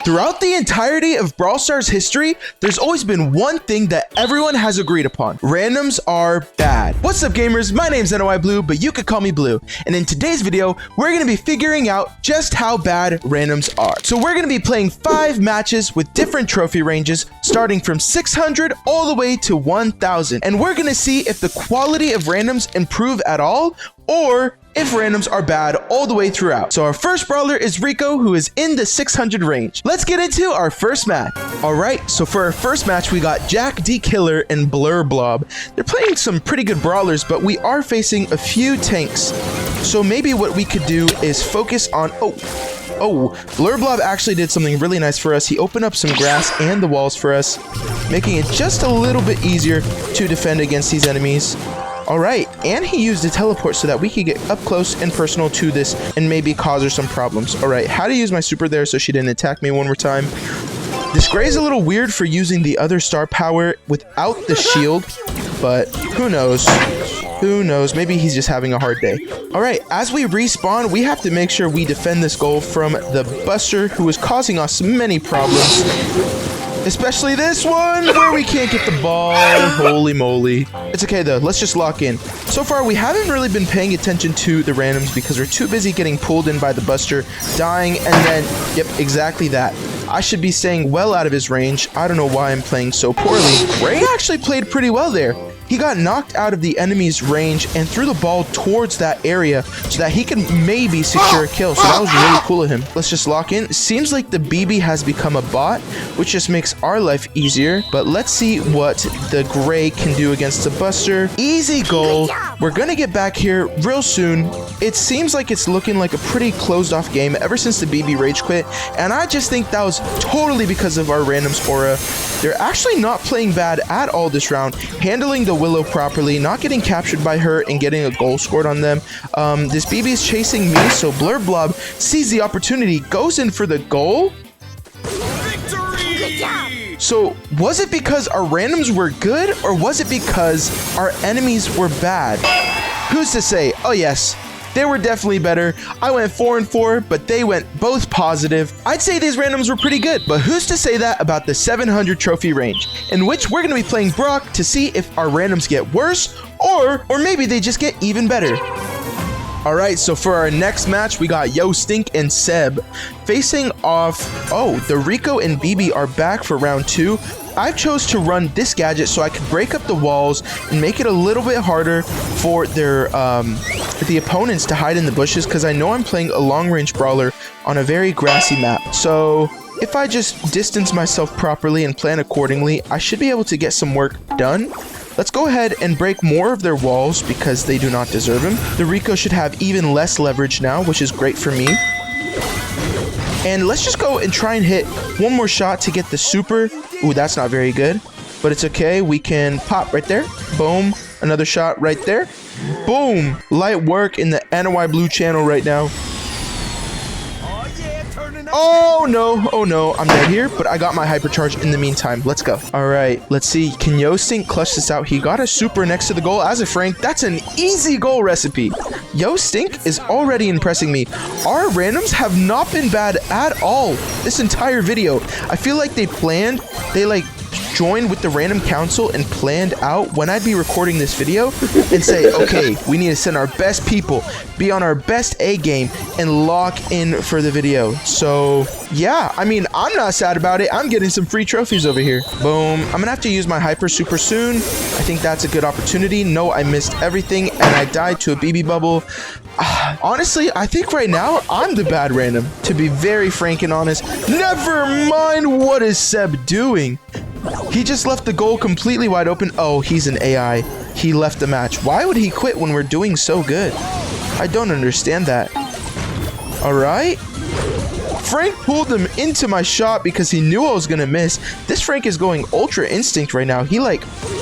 Throughout the entirety of Brawl Stars history, there's always been one thing that everyone has agreed upon. Randoms are bad. What's up, gamers? My name's NOI Blue, but you could call me Blue. And in today's video, we're going to be figuring out just how bad randoms are. So we're going to be playing 5 matches with different trophy ranges, starting from 600 all the way to 1000. And we're going to see if the quality of randoms improve at all, or if randoms are bad all the way throughout. So our first brawler is Rico, who is in the 600 range. Let's get into our first match. All right, so for our first match, we got Jack D Killer and Blur Blob. They're playing some pretty good brawlers, but we are facing a few tanks. So maybe what we could do is focus on... Oh, Blur Blob actually did something really nice for us. He opened up some grass and the walls for us, making it just a little bit easier to defend against these enemies. All right, and he used a teleport so that we could get up close and personal to this and maybe cause her some problems. All right, how to use my super there so she didn't attack me one more time. This Gray's a little weird for using the other star power without the shield, but who knows? Who knows? Maybe he's just having a hard day. All right, as we respawn, we have to make sure we defend this goal from the Buster, who is causing us many problems. Especially this one, where we can't get the ball. Holy moly. It's okay, though. Let's just lock in. So far, we haven't really been paying attention to the randoms because we're too busy getting pulled in by the Buster, dying, and then, yep, exactly that. I should be staying well out of his range. I don't know why I'm playing so poorly. Ray actually played pretty well there. He got knocked out of the enemy's range and threw the ball towards that area so that he can maybe secure a kill. So that was really cool of him. Let's just lock in. Seems like the BB has become a bot, which just makes our life easier. But let's see what the Gray can do against the Buster. Easy goal. We're going to get back here real soon. It seems like it's looking like a pretty closed off game ever since the BB rage quit. And I just think that was totally because of our randoms aura. They're actually not playing bad at all this round. Handling the Willow properly, not getting captured by her, and getting a goal scored on them. This BB is chasing me, so Blur Blob sees the opportunity, goes in for the goal. Victory! So, was it because our randoms were good, or was it because our enemies were bad? Who's to say? Oh yes, they were definitely better. I went 4-4, but they went both positive. I'd say these randoms were pretty good, but who's to say that about the 700 trophy range, in which we're going to be playing Brock to see if our randoms get worse, or maybe they just get even better. All right, so for our next match, we got Yo Stink and Seb facing off. Oh, the Rico and BB are back for round 2. I chose to run this gadget so I could break up the walls and make it a little bit harder for their the opponents to hide in the bushes, because I know I'm playing a long-range brawler on a very grassy map. So if I just distance myself properly and plan accordingly, I should be able to get some work done. Let's go ahead and break more of their walls because they do not deserve them. The Rico should have even less leverage now, which is great for me. And let's just go and try and hit one more shot to get the super. Ooh, that's not very good, but it's okay. We can pop right there. Boom. Another shot right there. Boom. Light work in the NOI Blue channel right now. Oh no, I'm dead here, but I got my hypercharge in the meantime. Let's go. All right, let's see. Can Yo Stink clutch this out? He got a super next to the goal as a Frank. That's an easy goal recipe. Yo Stink is already impressing me. Our randoms have not been bad at all this entire video. I feel like they joined with the random council and planned out when I'd be recording this video and say, okay, we need to send our best people, be on our best A game, and lock in for the video. So yeah, I mean, I'm not sad about it. I'm getting some free trophies over here. Boom. I'm gonna have to use my hyper super soon. I think that's a good opportunity. No, I missed everything and I died to a BB bubble. Honestly, I think right now I'm the bad random, to be very frank and honest. Never mind, what is Seb doing? He just left the goal completely wide open. Oh, he's an AI. He left the match. Why would he quit when we're doing so good? I don't understand that. All right. Frank pulled him into my shot because he knew I was going to miss. This Frank is going ultra instinct right now. He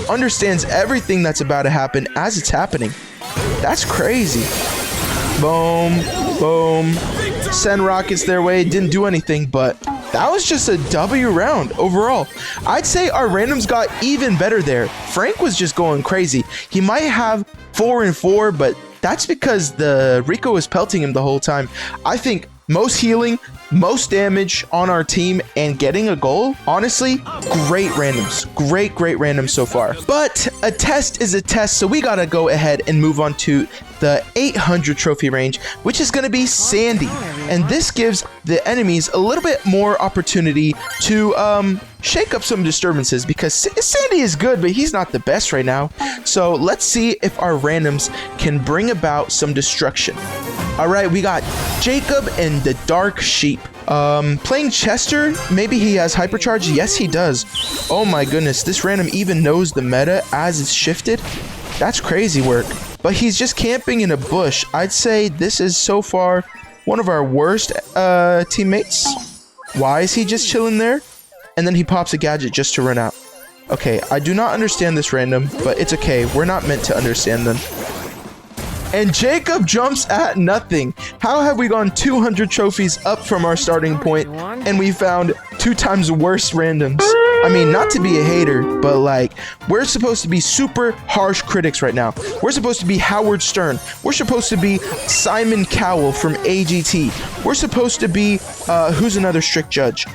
understands everything that's about to happen as it's happening. That's crazy. Boom. Boom. Send rockets their way. Didn't do anything, but that was just a W round overall. I'd say our randoms got even better there. Frank was just going crazy. He might have 4-4, but that's because the Rico was pelting him the whole time. I think most healing, most damage on our team and getting a goal. Honestly, great randoms. Great randoms so far. But a test is a test, so we gotta go ahead and move on to the 800 trophy range, which is going to be Sandy. And this gives the enemies a little bit more opportunity to shake up some disturbances, because Sandy is good, but he's not the best right now. So let's see if our randoms can bring about some destruction. All right, we got Jacob and the Dark Sheep. Playing Chester, maybe he has hypercharge. Yes, he does. Oh my goodness, this random even knows the meta as it's shifted. That's crazy work. But he's just camping in a bush. I'd say this is so far one of our worst teammates. Why is he just chilling there? And then he pops a gadget just to run out. Okay, I do not understand this random, but it's okay. We're not meant to understand them. And Jacob jumps at nothing. How have we gone 200 trophies up from our starting point and we found 2 times worse randoms? I mean, not to be a hater, but like, we're supposed to be super harsh critics right now. We're supposed to be Howard Stern. We're supposed to be Simon Cowell from AGT. We're supposed to be, who's another strict judge?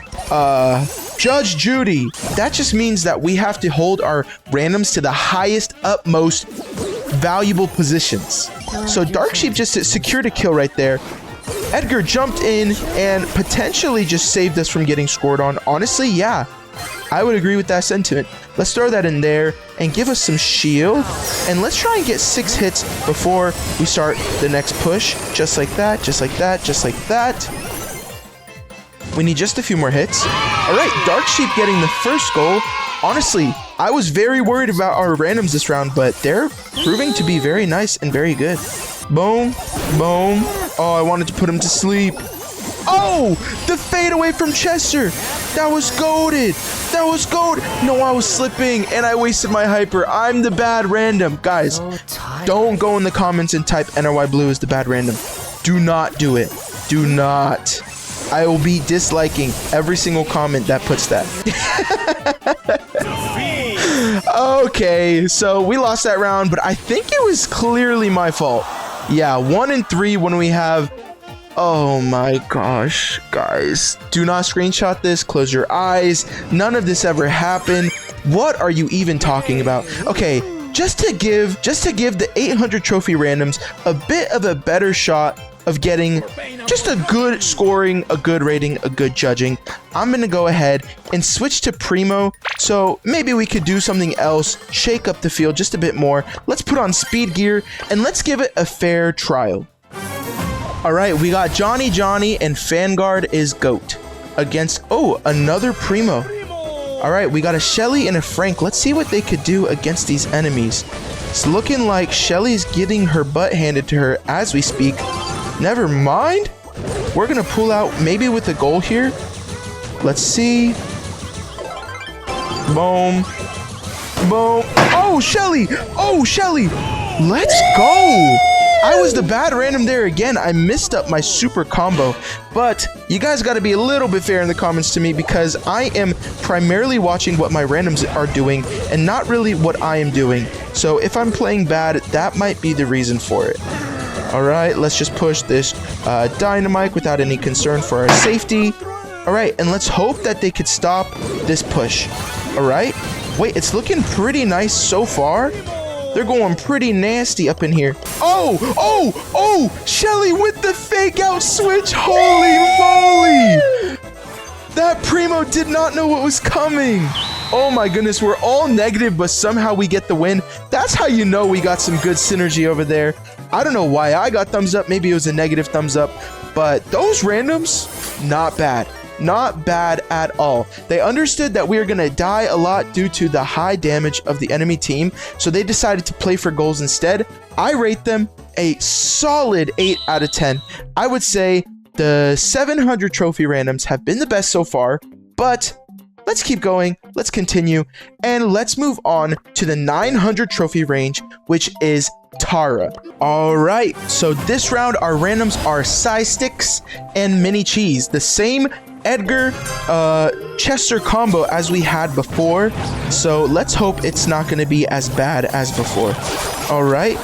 Judge Judy. That just means that we have to hold our randoms to the highest, utmost valuable positions. So Dark Sheep just secured a kill right there. Edgar jumped in and potentially just saved us from getting scored on. Honestly, yeah, I would agree with that sentiment. Let's throw that in there and give us some shield. And let's try and get 6 hits before we start the next push. Just like that, just like that, just like that. We need just a few more hits. All right, Dark Sheep getting the first goal. Honestly, I was very worried about our randoms this round, but they're proving to be very nice and very good. Boom, boom. Oh, I wanted to put him to sleep. Oh, the fade away from Chester. That was goated. That was goated. No, I was slipping and I wasted my hyper. I'm the bad random. Guys, don't go in the comments and type NRY Blue is the bad random. Do not do it. Do not. I will be disliking every single comment that puts that. Okay, so we lost that round, but I think it was clearly my fault. Yeah, 1 and 3 when we have... Oh my gosh, guys. Do not screenshot this. Close your eyes. None of this ever happened. What are you even talking about? Okay, just to give the 800 trophy randoms a bit of a better shot of getting just a good scoring, a good rating, a good judging, I'm gonna go ahead and switch to Primo, so maybe we could do something else, shake up the field just a bit more. Let's put on speed gear and let's give it a fair trial. All right, we got Johnny and Fangard is GOAT against, oh, another Primo. All right, we got a Shelly and a Frank. Let's see what they could do against these enemies. It's looking like Shelly's getting her butt handed to her as we speak. Never mind. We're going to pull out maybe with a goal here. Let's see. Boom. Boom. Oh, Shelly. Oh, Shelly. Let's go. I was the bad random there again. I missed up my super combo. But you guys got to be a little bit fair in the comments to me, because I am primarily watching what my randoms are doing and not really what I am doing. So if I'm playing bad, that might be the reason for it. All right, let's just push this dynamite without any concern for our safety. All right, and let's hope that they could stop this push. All right. Wait, it's looking pretty nice so far. They're going pretty nasty up in here. Oh, Shelly with the fake out switch. Holy moly. That Primo did not know what was coming. Oh my goodness, we're all negative, but somehow we get the win. That's how you know we got some good synergy over there. I don't know why I got thumbs up. Maybe it was a negative thumbs up, but those randoms, not bad. Not bad at all. They understood that we were going to die a lot due to the high damage of the enemy team, so they decided to play for goals instead. I rate them a solid 8 out of 10. I would say the 700 trophy randoms have been the best so far, but let's keep going, let's continue, and let's move on to the 900 trophy range, which is Tara. All right, so this round our randoms are Psy Sticks and Mini Cheese, the same Edgar Chester combo as we had before, so let's hope it's not going to be as bad as before. All right,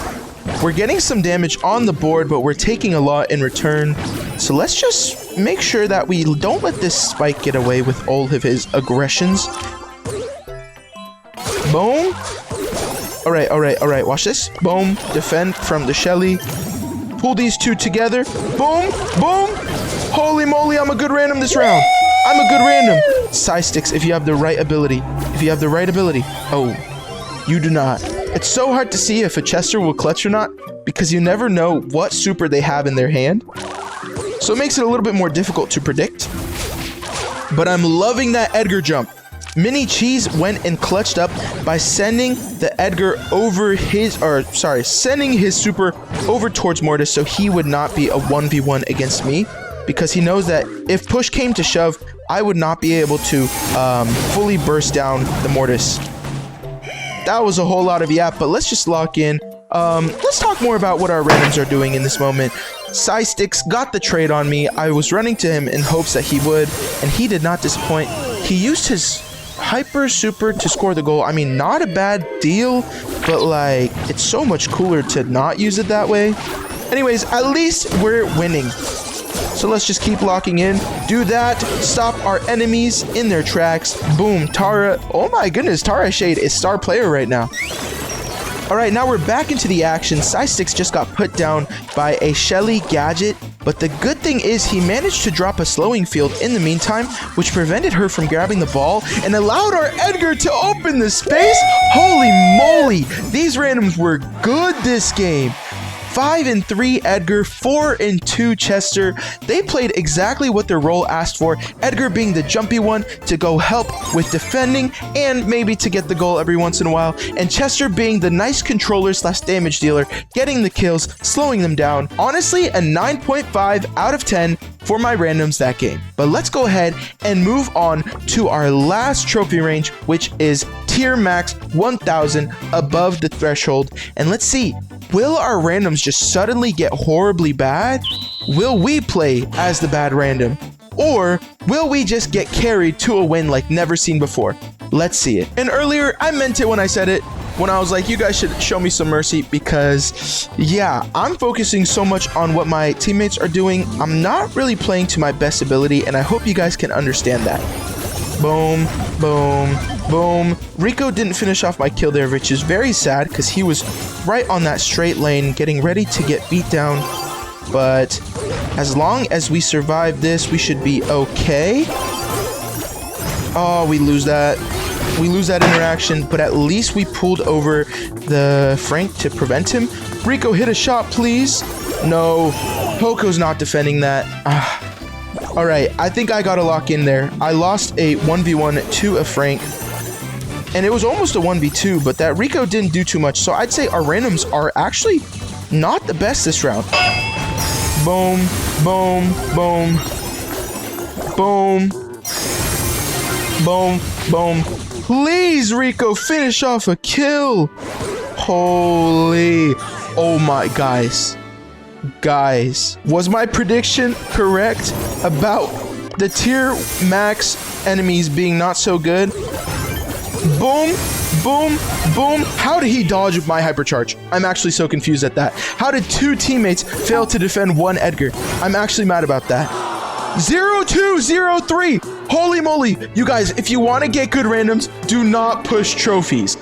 we're getting some damage on the board, but we're taking a lot in return. So let's just make sure that we don't let this Spike get away with all of his aggressions. Boom. All right. Watch this. Boom. Defend from the Shelly. Pull these two together. Boom. Boom. Holy moly, I'm a good random this round. I'm a good random. Side sticks if you have the right ability. Oh, you do not. It's so hard to see if a Chester will clutch or not because you never know what super they have in their hand. So it makes it a little bit more difficult to predict. But I'm loving that Edgar jump. Mini Cheese went and clutched up by sending the Edgar over sending his super over towards Mortis so he would not be a 1v1 against me. Because he knows that if push came to shove, I would not be able to fully burst down the Mortis. That was a whole lot of yap, but let's just lock in. Let's talk more about what our randoms are doing in this moment. Sticks got the trade on me. I was running to him in hopes that he would, and he did not disappoint. He used his hyper super to score the goal. I mean, not a bad deal, but like, it's so much cooler to not use it that way. Anyways, at least we're winning. So let's just keep locking in. Do that. Stop our enemies in their tracks. Boom. Tara. Oh my goodness. Tara Shade is star player right now. Alright, now we're back into the action. Sticks just got put down by a Shelly gadget. But the good thing is he managed to drop a slowing field in the meantime, which prevented her from grabbing the ball and allowed our Edgar to open the space. Holy moly. These randoms were good this game. 5-3 Edgar, 4-2 Chester. They played exactly what their role asked for. Edgar being the jumpy one to go help with defending and maybe to get the goal every once in a while. And Chester being the nice controller / damage dealer, getting the kills, slowing them down. Honestly, a 9.5 out of 10 for my randoms that game. But let's go ahead and move on to our last trophy range, which is tier max 1000 above the threshold. And let's see. Will our randoms just suddenly get horribly bad? Will we play as the bad random? Or will we just get carried to a win like never seen before? Let's see it. And earlier, I meant it when I said it, when I was like, you guys should show me some mercy because, yeah, I'm focusing so much on what my teammates are doing. I'm not really playing to my best ability, and I hope you guys can understand that. Boom, boom, boom. Rico didn't finish off my kill there, which is very sad because he was right on that straight lane getting ready to get beat down. But as long as we survive this, we should be okay. Oh, we lose that. We lose that interaction, but at least we pulled over the Frank to prevent him. Rico, hit a shot, please. No, Poco's not defending that. All right, I think I gotta lock in there. I lost a 1v1 to a Frank, and it was almost a 1v2, but that Rico didn't do too much. So I'd say our randoms are actually not the best this round. Boom, boom, boom, boom, boom, boom. Please, Rico, finish off a kill. Holy, oh my, guys, was my prediction correct about the tier max enemies being not so good? Boom, boom, boom. How did he dodge my hypercharge? I'm actually so confused at that. How did two teammates fail to defend one Edgar? I'm actually mad about that. 0-2-0-3. Holy moly. You guys, if you want to get good randoms, do not push trophies.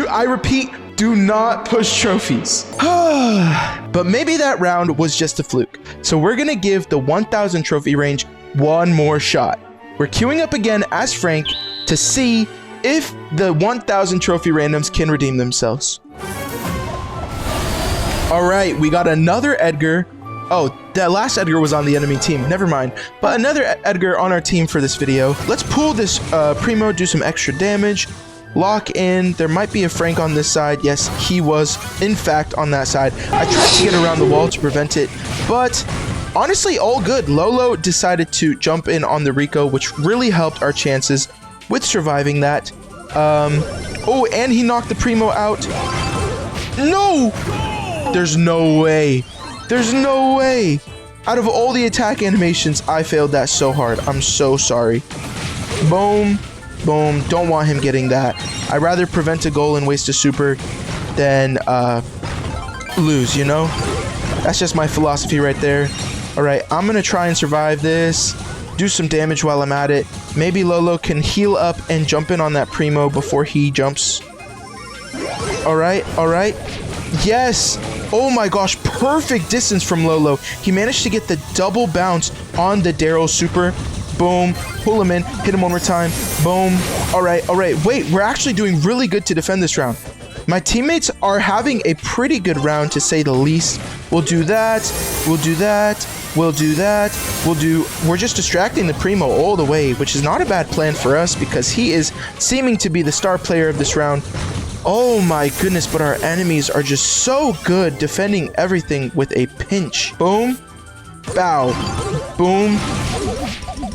I repeat, do not push trophies. But maybe that round was just a fluke. So we're going to give the 1000 trophy range one more shot. We're queuing up again as Frank to see if the 1000 trophy randoms can redeem themselves. All right, we got another Edgar. Oh, that last Edgar was on the enemy team. Never mind. But another Edgar on our team for this video. Let's pull this Primo, do some extra damage. Lock in. There might be a Frank on this side. Yes, he was, in fact, on that side. I tried to get around the wall to prevent it, but honestly, all good. Lolo decided to jump in on the Rico, which really helped our chances with surviving that. Oh, and he knocked the Primo out. No! There's no way. There's no way. Out of all the attack animations, I failed that so hard. I'm so sorry. Boom. Boom. Don't want him getting that. I'd rather prevent a goal and waste a super than lose, you know? That's just my philosophy right there. All right, I'm gonna try and survive this. Do some damage while I'm at it. Maybe Lolo can heal up and jump in on that Primo before he jumps. All right. Yes. Oh my gosh, perfect distance from Lolo. He managed to get the double bounce on the Daryl super. Boom. Pull him in. Hit him one more time. Boom. All right. Wait, we're actually doing really good to defend this round. My teammates are having a pretty good round, to say the least. We'll do that. We're just distracting the Primo all the way, which is not a bad plan for us because he is seeming to be the star player of this round. Oh my goodness, but our enemies are just so good defending everything with a pinch. Boom. Bow. Boom.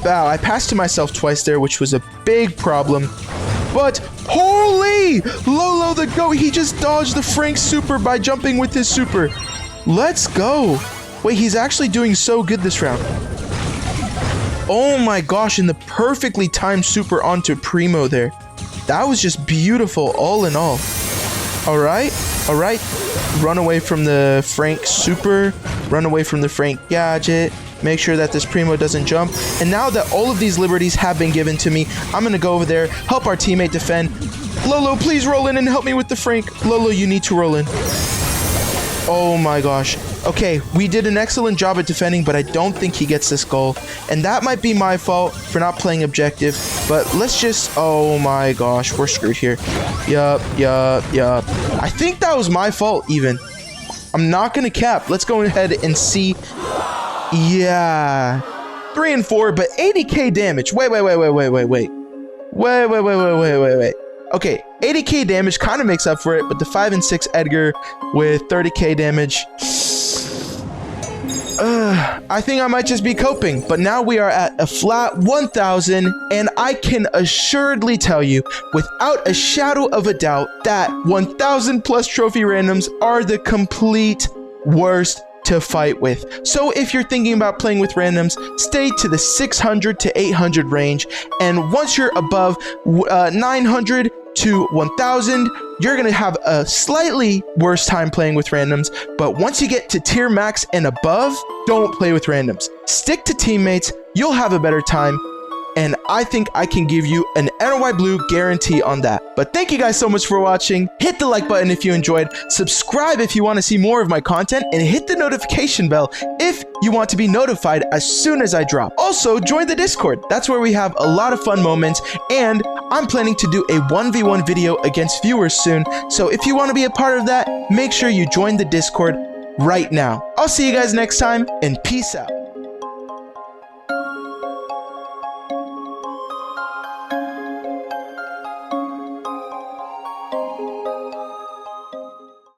Bow. I passed to myself twice there, which was a big problem. But holy! Lolo the GOAT, he just dodged the Frank super by jumping with his super. Let's go. Wait, he's actually doing so good this round. Oh my gosh, and the perfectly timed super onto Primo there. That was just beautiful all in all. All right. Run away from the Frank super. Run away from the Frank gadget. Make sure that this Primo doesn't jump. And now that all of these liberties have been given to me, I'm going to go over there, help our teammate defend. Lolo, please roll in and help me with the Frank. Lolo, you need to roll in. Oh my gosh. Okay, we did an excellent job at defending, but I don't think he gets this goal. And that might be my fault for not playing objective. But let's just... Oh my gosh, we're screwed here. Yup. I think that was my fault even. I'm not going to cap. Let's go ahead and see... Yeah. 3 and 4, but 80k damage. Wait. Okay, 80k damage kind of makes up for it, but the 5 and 6 Edgar with 30k damage. I think I might just be coping, but now we are at a flat 1,000, and I can assuredly tell you, without a shadow of a doubt, that 1,000 plus trophy randoms are the complete worst to fight with. So if you're thinking about playing with randoms, stay to the 600 to 800 range, and once you're above 900 to 1000, you're gonna have a slightly worse time playing with randoms. But once you get to tier max and above, don't play with randoms. Stick to teammates, you'll have a better time, and I think I can give you an NY Blue guarantee on that. But thank you guys so much for watching. Hit the like button if you enjoyed, subscribe if you want to see more of my content, and hit the notification bell if you want to be notified as soon as I drop. Also, join the Discord. That's where we have a lot of fun moments, and I'm planning to do a 1v1 video against viewers soon. So if you want to be a part of that, make sure you join the Discord right now. I'll see you guys next time, and peace out.